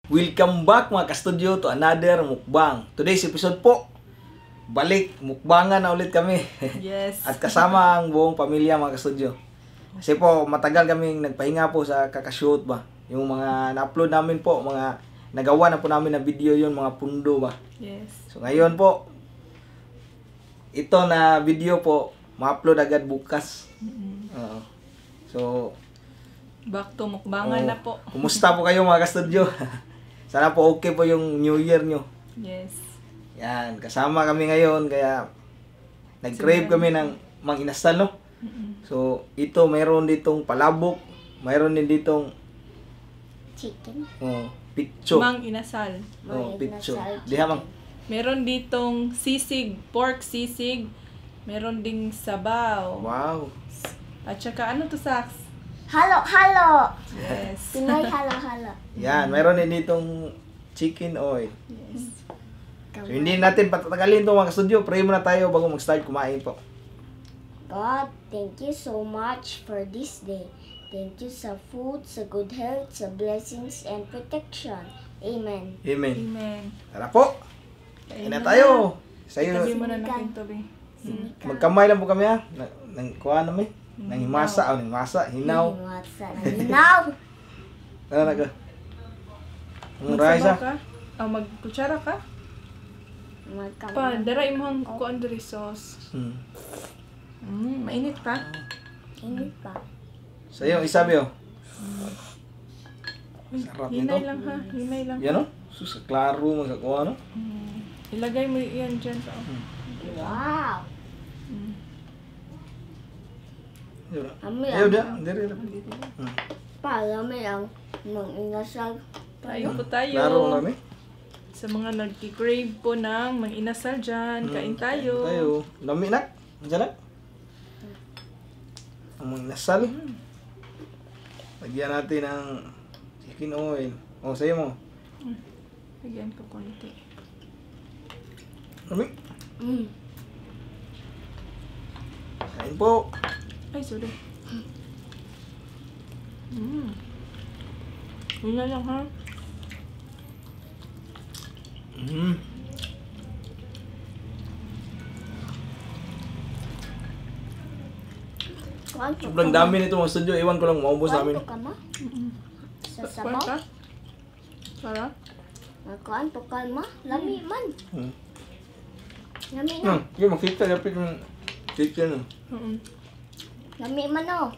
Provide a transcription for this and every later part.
Welcome back mga ka-studio to another mukbang. Today's episode po, balik, mukbangan na ulit kami. Yes. At kasama ang buong pamilya mga ka-studio. Kasi po, matagal kaming nagpahinga po sa kakashoot ba. Yung mga na-upload namin po, mga nagawa na po namin na video yun, mga pundo ba. Yes. So ngayon po, ito na video po, ma-upload agad bukas. Oo. So, Back to mukbangan na po. kumusta po kayo mga ka-studio? Sana po okay po yung New Year nyo. Yes. Yan, kasama kami ngayon kaya nag-crave kami ng mang inasal, no? So, ito mayroon ditong palabok, mayroon din ditong Chicken. pitso. Mang inasal. Pitso. Inasal Diha mang. Meron ditong sisig, pork sisig. Meron ding sabaw. Wow. At saka ano to, Sax? Halo-halo! Yes. Pinoy halo-halo. Yan, mayroon din ditong chicken oil. Yes. So, hindi natin patatagalin ito mga studio. Pray muna tayo bago mag-start kumain po. God, thank you so much for this day. Thank you sa food, sa good health, sa blessings and protection. Amen. Amen. Amen. Tara po. Kain na tayo. Sa'yo, Tabi mo na natin to, be. magkamay lang po kami ha. Nang kuha namin. Nang himasa, hinaw. Hinaw! Ano na ka? Ang Magsabaw rice ha? ka? Magkutsara ka? Pa, dara imong kuan diri sauce. Mainit pa? Init pa. Sa'yo, isabi oh. Sarap nito. Hinay lang ha. Hinay lang. Yan o. Sus, klaro mo sa kuha no? Ilagay mo yan dyan pa. Wow! Ami Ayaw ang da. Dere. palami ang mang-inasal. Tayo po tayo. Klaro namin. Sa mga nagki-crave po ng mang inasal dyan, kain tayo. Tayo. Lami nak. Diyan na. Ang mga nasal. Lagyan natin ng chicken oil. O, sa'yo mo. Lagyan ko konti. Lami. Mm. Kain po. Ay, sorry. Yun na lang ha. Sobrang dami nito mga studio. Iwan ko lang maubos namin. Kuan po ka mo? Sa Kuwan sabaw? ka? Para? Kuan po ka mo? Lami man. Lami na. Hindi, makita. Dapat yung chicken. Lami man oh.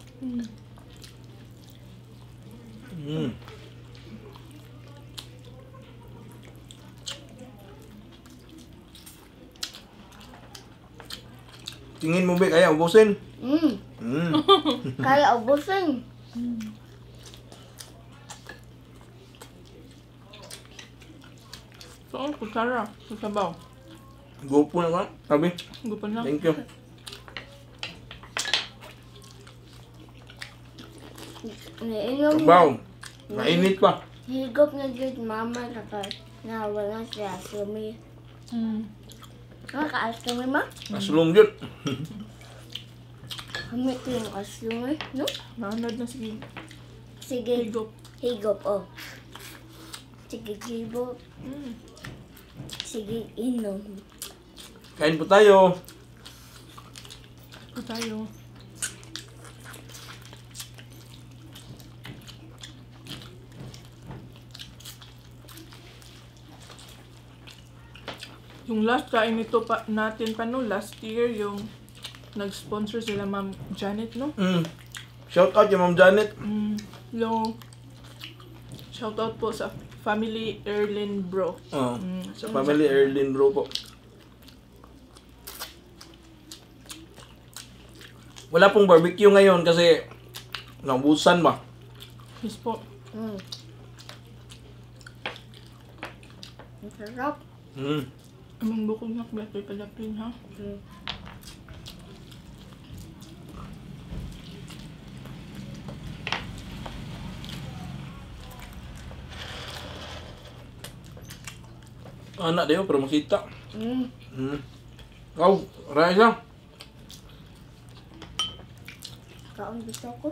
Tingin mo ba kaya ubusin? Kaya ubusin. So, kutsara. Sa sabaw. Gopo na ka. Sabi. Gupan lang. Thank you. Niinom Sabaw. Mainit pa. higop na dyan mama kapag nawala siya asumi. Naka-asumi ma? Asulong yun. Hamit yung asumi, no? Naanad na sige. Sige, Higop. higop oh. Sige, higop. Sige, inom. Kain po tayo. Ito tayo. Yung last kain nito pa natin pa no, last year yung nag-sponsor sila Ma'am Janet, no? Shout out yung Ma'am Janet. Yung shout out po sa Family Erlin Bro. Sa family Erlin Bro po. Wala pong barbecue ngayon kasi naubusan ba? Yes po. Ang sarap. Amang bukong nakbet ay kalapin ha. Anak dia pero makita. Kau, Raisa. Kaon gusto ko.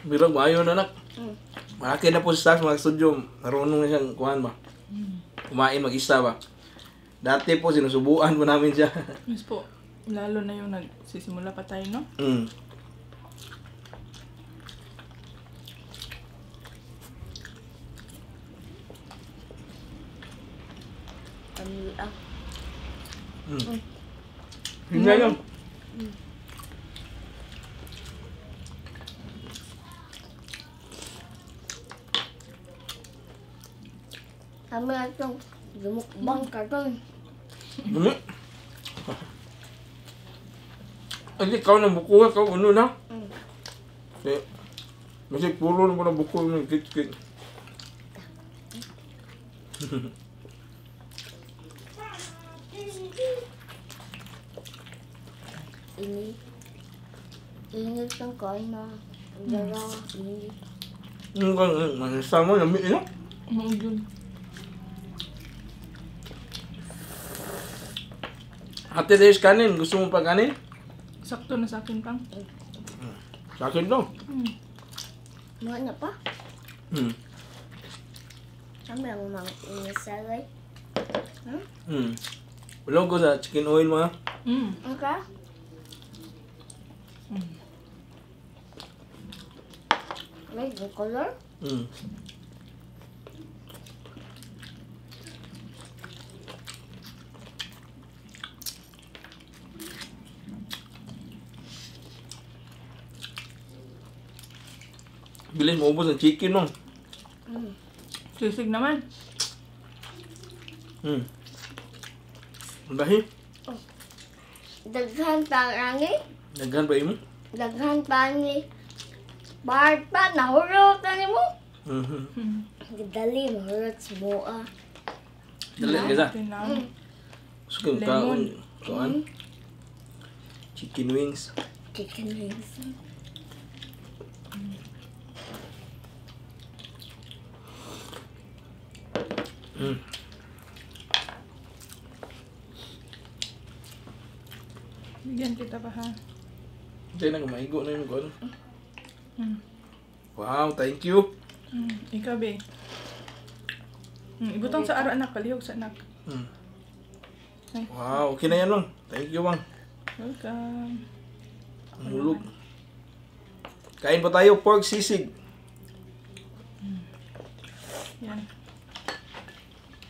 Birag maayo na nak. Mm. Malaki na po si Sax mga studio. Marunong na siyang kuhan ba. Kumain mag-isa ba. Dati po sinusubuan po namin siya. Yes po. Lalo na yung nagsisimula pa tayo, no? Mm. Pamilya. Mm. Hindi lang. Kami na itong lumukbang karton. Dumi. Ay, ikaw na buko ka, ano na? Mm. Eh, kasi puro na mo na buko yung kit-kit. Init ng kain na. Ang dala, init. Yung kan, masama na mi, no? Yun. Ate Dez, kanin. Gusto mo pa kanin? Sakto na sa akin, pang. Sa akin daw. Mga na pa. Hmm. Kami ang mga inasalay. Hmm. Ulong ko sa chicken oil mga. Okay? Wait, the color? Hmm. Bilis maubos ang chicken mo. Sisig naman. Hmm. Ang bahi. Daghan pa ang rangi. Naghan ba imo? Daghan pa ni. Bard pa, nahurot na ni mo. Dali, mahurot sa mua. Dali ka sa. Kailangan. Sukin Lemon. kaon. Chicken wings. Chicken wings. Hmm. Bigyan kita pa, ha? Diyan na maigo na yung kaon. Mm. Wow, thank you. Ikaw, be. Ibutang sa ara, anak. Palihog sa anak. Hmm. Ay. Wow, okay na yan, Mang. Thank you, Mang. Welcome. Ang hulog. Kain pa tayo, pork sisig. Yan.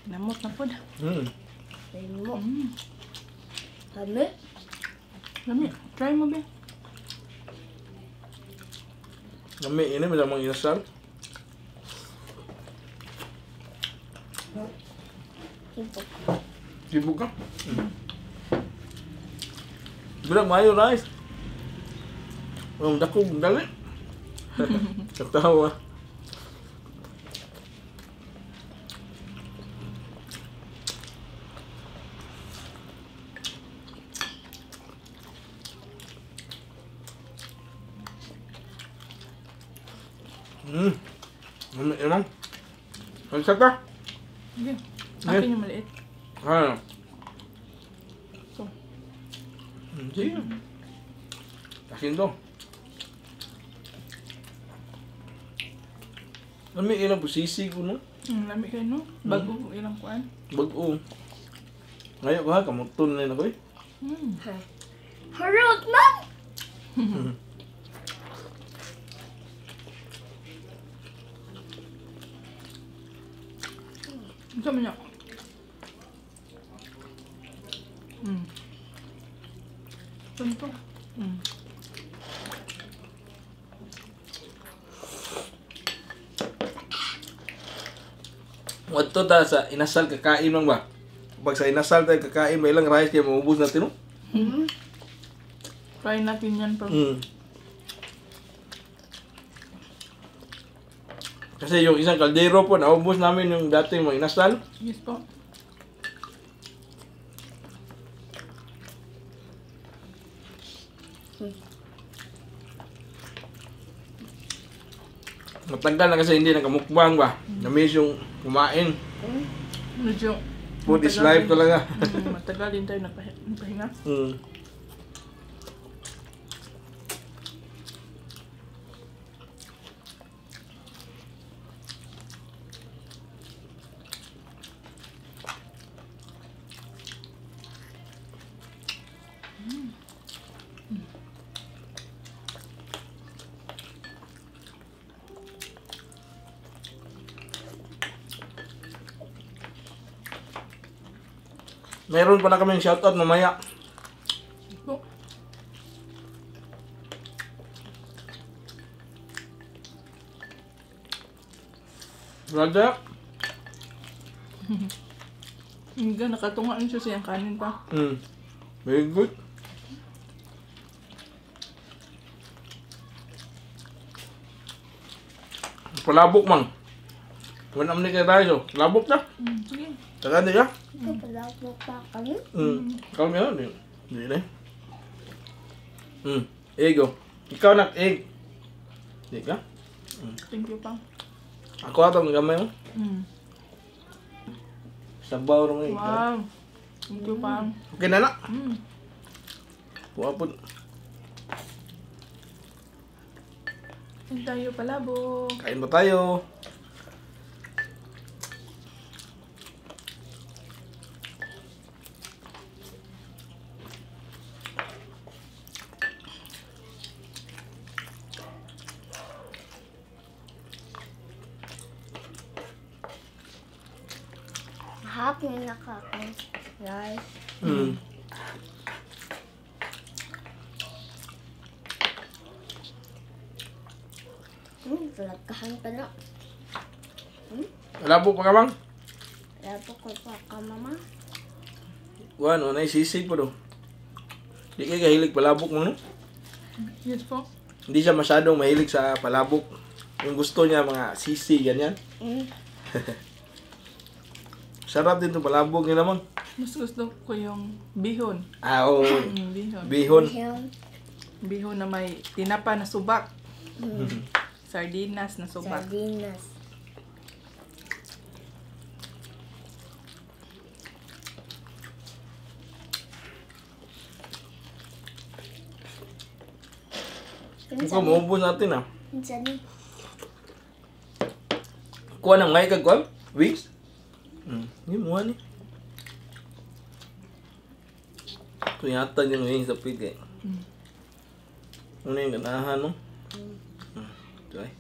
Namot na po. Hmm. Ayun mo. Kami? Lami. Try mo, be. Kami, ini macam mang inasal. Sibuk. Sibuk ka? Bilang mayo, rice. Dako, dali. Katawa. Emang? Magsa ka? Sige. Akin yung maliit. Ano? Ito. Sige. Akin to. Lami ilang po sisig ko, no? Lami kayo, no? Bago ilang kuan. Bago. Ngayon ko ha, kamuton na yun ako eh. Hurot man! Ito mo niya. Ito. Wadto ta sa inasal kakain lang ba? Pag sa inasal tayo kakain, may ilang rice kaya maubos natin, no? Try natin yan, bro. Kasi yung isang kaldero po, naubos namin yung dating mga inasal. Yes po. Matagal na kasi hindi nakamukbang ba? Na-miss yung kumain. Medyo. Food is matagal life din. talaga. Matagal din tayo nagpahinga. Meron pala kaming shoutout mamaya. Po. Brother. Hingga nakatungaan siya siyang kanin pa. Very good. Palabok mang. Wala naman kayo tayo. Labok na. Sige. Taga niya. Kapalabo pa kami. Kalau nga yun. Hindi na. Egg oh. Ikaw nak egg. Hindi ka? Thank you pa. Ako ato ng gamay mo. Sabaw naman ikaw. Wow. Thank you pa. Okay na na. Wapod. Kain tayo palabo. Kain ba tayo? Happy na kakain. Guys. Talagkahan pa na. Labok pa ka bang? Labo ko pa ka, mama. Kuhan, wala yung sisig po do. Di kayo kahilig palabok mo no? Yes po. Hindi siya masyadong mahilig sa palabok. Yung gusto niya mga sisig, ganyan. Sarap din itong palabok nila mang. Mas gusto ko yung bihon. Oo. Bihon. Bihon. Bihon na may tinapa na subak. Sardinas na subak. Sardinas. Ikaw, maubos natin ah. Minsan ni. Kuha ng ngay kagkuhan? Wings? Hindi mo ni. Ito yata yung wings sa pig eh. Ano yung ganahan no? Ito ay.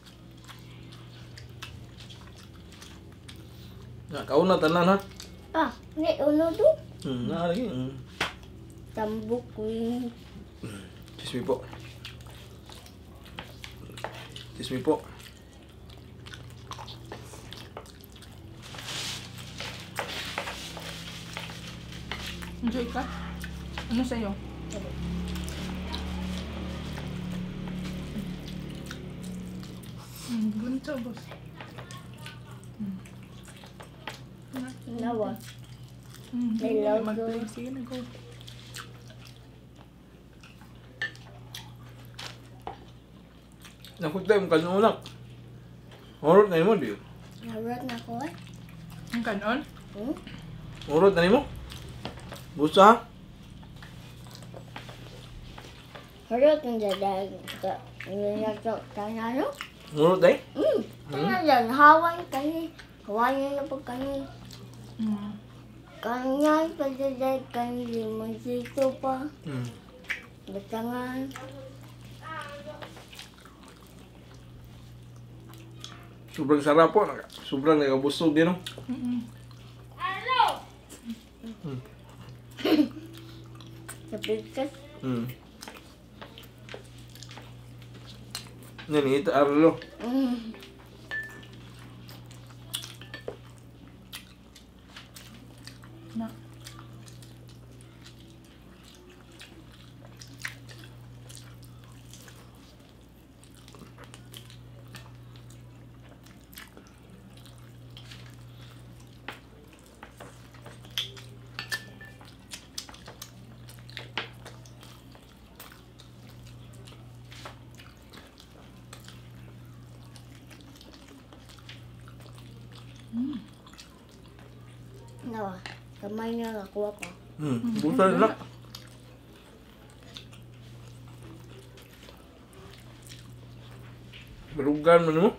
Nakauna tanan ha? Ah, ni uno do. Nalagi. Tambok wing. Excuse me po. Excuse me po. Enjoy ka? Ano sa'yo? Ganito, boss. Nawa. I love Mag-play. those. Sige na, go. Nakutay mo kanunak. Horot na mo di. Narat na ko eh. Ang kanon? Horot na mo. Busa ha? Harap ng dadag. Nilagtok kanya no? Horot ay? Kanya dyan. Hawaii kani. Hawaii na po kani. Kanya pagdadag kani. Limang sito pa. Batangan. Sobrang sarap po. Sobrang nagabusog din no? Sa pagkas. Yan, ito arlo. Na. Nawa. Kamay niya nakuha ko. Busa na. Barugan mo mo.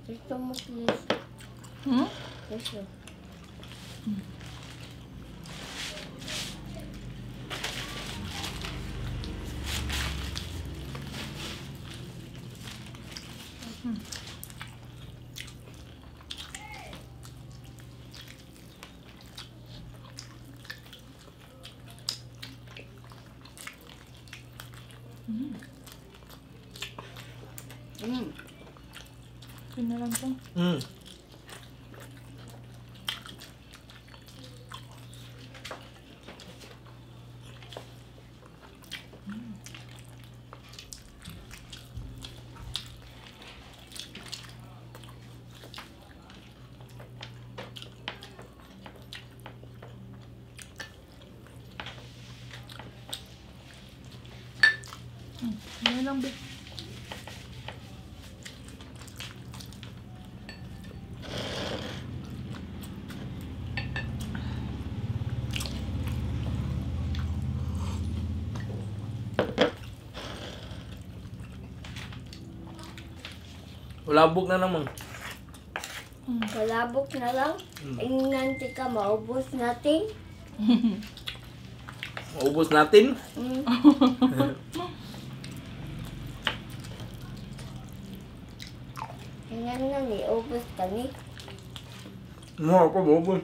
Gusto mo please? Hmm? Gusto. Okay na lang to. Mm. Ano lang ba? Ulabog na naman. Kalabok na lang. Ingnan ka, maubos natin. Maubos natin. Ingnan na ni, ubos kami. Mo ako maubos.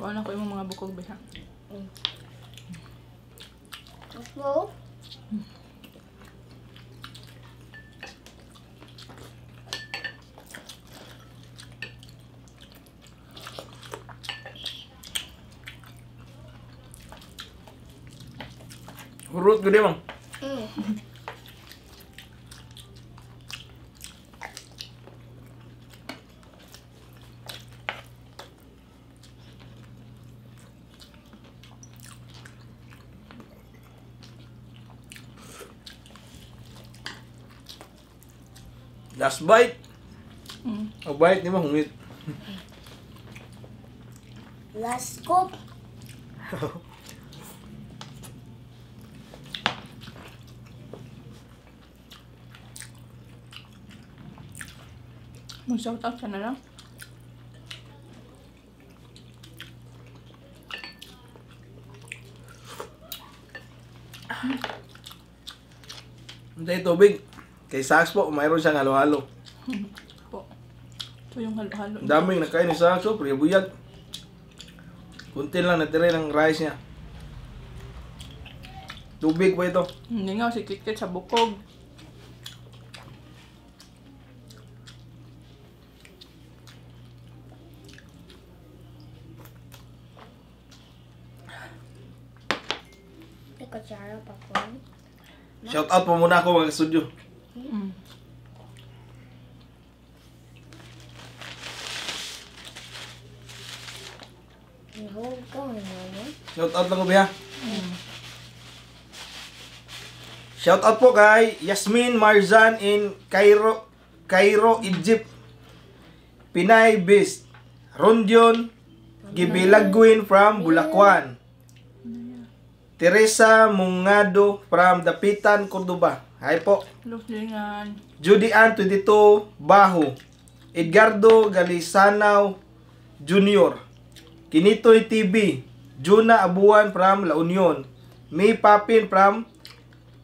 Kuha na ko yung mga bukog ba? Ako? Hurut gede bang. Last bite. Ang bite ni mah hungit. Last scoop. Mag-shout out ka na lang. Hintay tubig. Kay Sax po, mayroon siyang halo-halo. Po. Ito yung halo-halo. Ang daming nakain ni Sax po, buyag. Kunti lang natira ng rice niya. Tubig po ito. Hindi nga si Kit sa bukog. May kutsara pa po. Shout out po muna ako mga studio. Nahulog ka mo naman. Shout out lang ko biya. Shout out po kay Yasmin Marzan in Cairo, Egypt. Pinay Beast. Rondion Gibilagwin from Bulacan. Teresa Mungado from Dapitan, Cordoba. Hi po. Luflingan. Judy Ann 22 Baho. Edgardo Galisanaw Jr. Kinitoy TV. Juna Abuan from La Union. May Papin from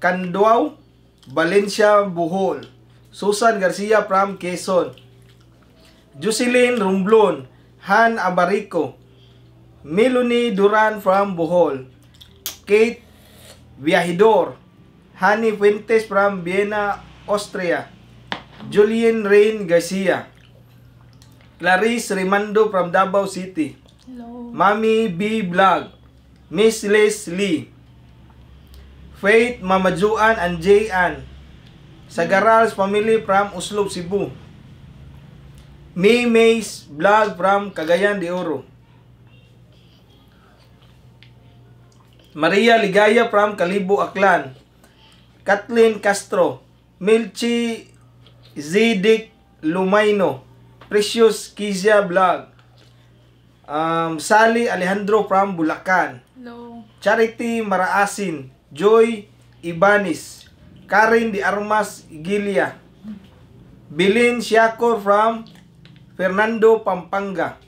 Canduao, Valencia, Bohol. Susan Garcia from Quezon. Jocelyn Rumblon. Han Abarico. Melanie Duran from Bohol. Kate Viajidor. Hani Fuentes from Vienna, Austria. Julian Rain Garcia. Clarice Rimando from Davao City. Hello. Mami B. Vlog. Miss Leslie. Faith Mamajuan and J. Ann. Sagarals family from Uslob, Cebu. May's Vlog from Cagayan de Oro. Maria Ligaya from Kalibo, Aklan. Kathleen Castro. Milchi Zidik Lumayno. Precious Kizia Vlog. Sally Alejandro from Bulacan. Hello. Charity Maraasin. Joy Ibanis. Karen Di Armas Gilia. Bilin Siakor from Fernando, Pampanga.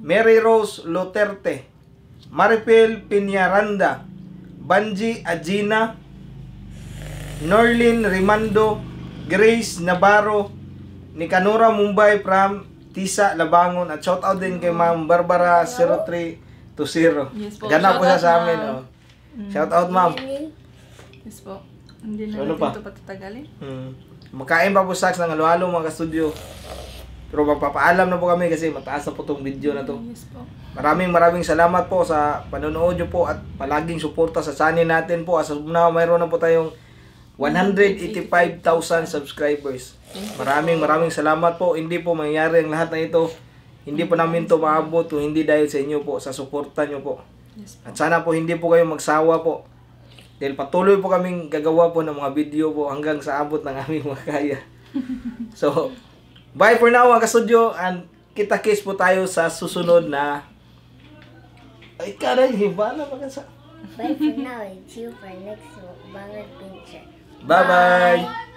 Mary Rose Luterte. Maripel Piñaranda. Banji Ajina. Norlin Rimando. Grace Navarro. Nicanora Mumbai from Tisa Labangon. At shout out din kay Ma'am Barbara 0320. Yes po. Gana po siya Shout out, sa amin. ma'am. Oh. Shout out, Ma'am. Yes po. Hindi na Ano natin pa? ito patatagalin. Makain pa po Sax ng halo-halo mga ka-studio. Pero magpapaalam na po kami kasi mataas na po itong video na to. Yes po. Maraming salamat po sa panonood nyo po at palaging suporta sa channel natin po. As of now, mayroon na po tayong 185,000 subscribers. Maraming salamat po. Hindi po mangyayari ang lahat na ito. Hindi po namin to maabot kung hindi dahil sa inyo po, sa suporta nyo po. Yes po. At sana po hindi po kayo magsawa po. Dahil patuloy po kaming gagawa po ng mga video po hanggang sa abot ng aming makaya. So, bye for now mga ka-studio and kita-kiss po tayo sa susunod na... Ay, karay, hibala mga sa... Bye for now and see you for next Bangat Picture. Bye-bye!